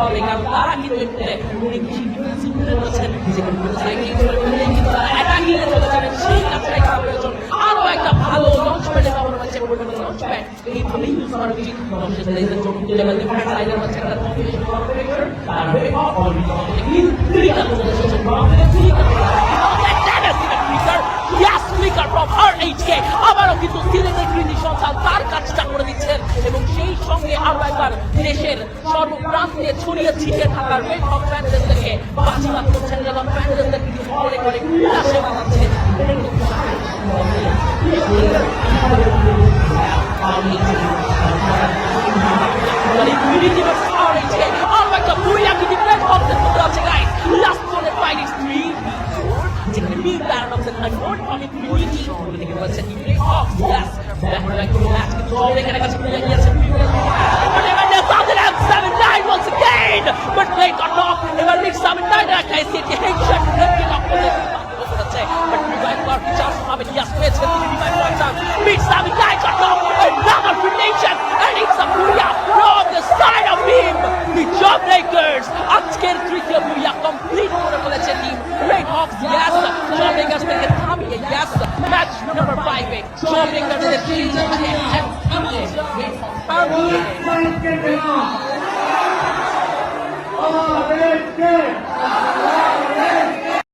হবে, কারণ তারা কিন্তু এই মুহূর্তে অনেক বেশি ডিফেন্সিভ প্লেয়ার রয়েছেন, যেখানে কিন্তু তারা অ্যাটাকিং এ চলে যাবেন। সেই কাজটাই করা প্রয়োজন। আরো একটা ভালো লঞ্চ প্যাডে ব্যবহার হচ্ছে, লঞ্চ প্যাড এইভাবেই ইউজ করা উচিত। ডিফেন্স লাইনের মধ্যে একটা কম্বিনেশন কম্বিনেটর আর হয়ে অলরেডি ক্রিকেট আবারও কিন্তু সিলেটের কৃতি সন্তান তার কাজটা করে দিচ্ছেন এবং সেই সঙ্গে আরো একবার দেশের সর্বপ্রান্তে ছড়িয়ে ছিটিয়ে থাকার রেড হক ফ্যানদেরকে বাজিমাত করছেন এবং ফ্যানদেরকে কিন্তু করে করে উল্লাসে বানাচ্ছেন। Last one at fight is 3. যেখানে mid paradox and unknown coming beauty বলে দেখে পাচ্ছেন ইপ্লে of yes back back to match কিন্তু অলরেডি এখানে কাছে প্লেয়ার গিয়েছে once again but play got knocked এবার মিড 79 রাখা এসে হেডশট হেডকে নক করে দিচ্ছে বাট রিভাইভ করার কি চান্স পাবে ইয়াস পেয়েছে তিনি রিভাইভ করার chance mid 79 got knocked another grenation and it's a booyah from the side of him the Jawbreakers আজকের তৃতীয় booyah কমপ্লিট করে ফেলেছে team red Hawks yes Jawbreakers থেকে থামিয়ে yes ম্যাচ নাম্বার 5 এ Jawbreakers এর টিম Oh,